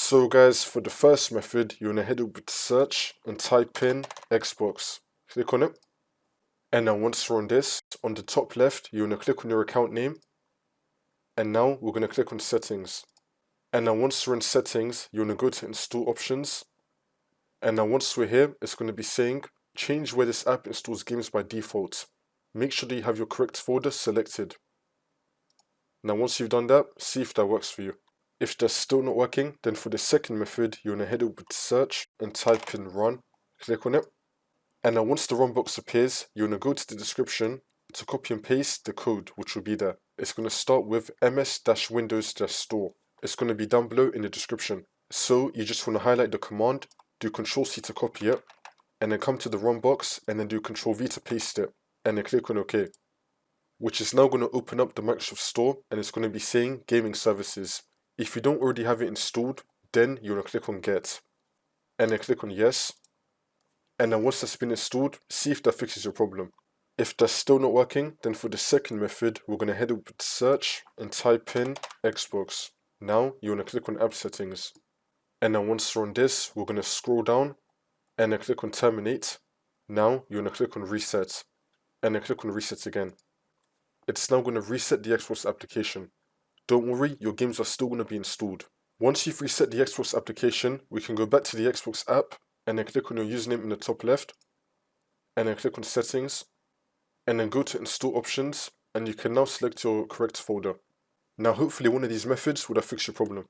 So guys, for the first method, you want to head over to search and type in Xbox. Click on it. And now once you're on this, on the top left, you want to click on your account name. And now we're going to click on settings. And now once you're in settings, you want to go to install options. And now once we're here, it's going to be saying, change where this app installs games by default. Make sure that you have your correct folder selected. Now once you've done that, see if that works for you. If that's still not working, then for the second method, you want to head over to search and type in run. Click on it. And now once the run box appears, you want to go to the description to copy and paste the code which will be there. It's going to start with ms-windows-store. It's going to be down below in the description. So you just want to highlight the command, do Ctrl-C to copy it, and then come to the run box and then do Ctrl-V to paste it, and then click on OK. Which is now going to open up the Microsoft Store, and it's going to be saying gaming services. If you don't already have it installed, then you want to click on get, and then click on yes. And then once that's been installed, see if that fixes your problem. If that's still not working, then for the second method, we're going to head over to search and type in Xbox. Now you want to click on app settings. And then once you're on this, we're going to scroll down and then click on terminate. Now you want to click on reset and then click on reset again. It's now going to reset the Xbox application. Don't worry, your games are still going to be installed. Once you've reset the Xbox application, we can go back to the Xbox app and then click on your username in the top left and then click on settings and then go to install options, and you can now select your correct folder. Now hopefully one of these methods would have fixed your problem.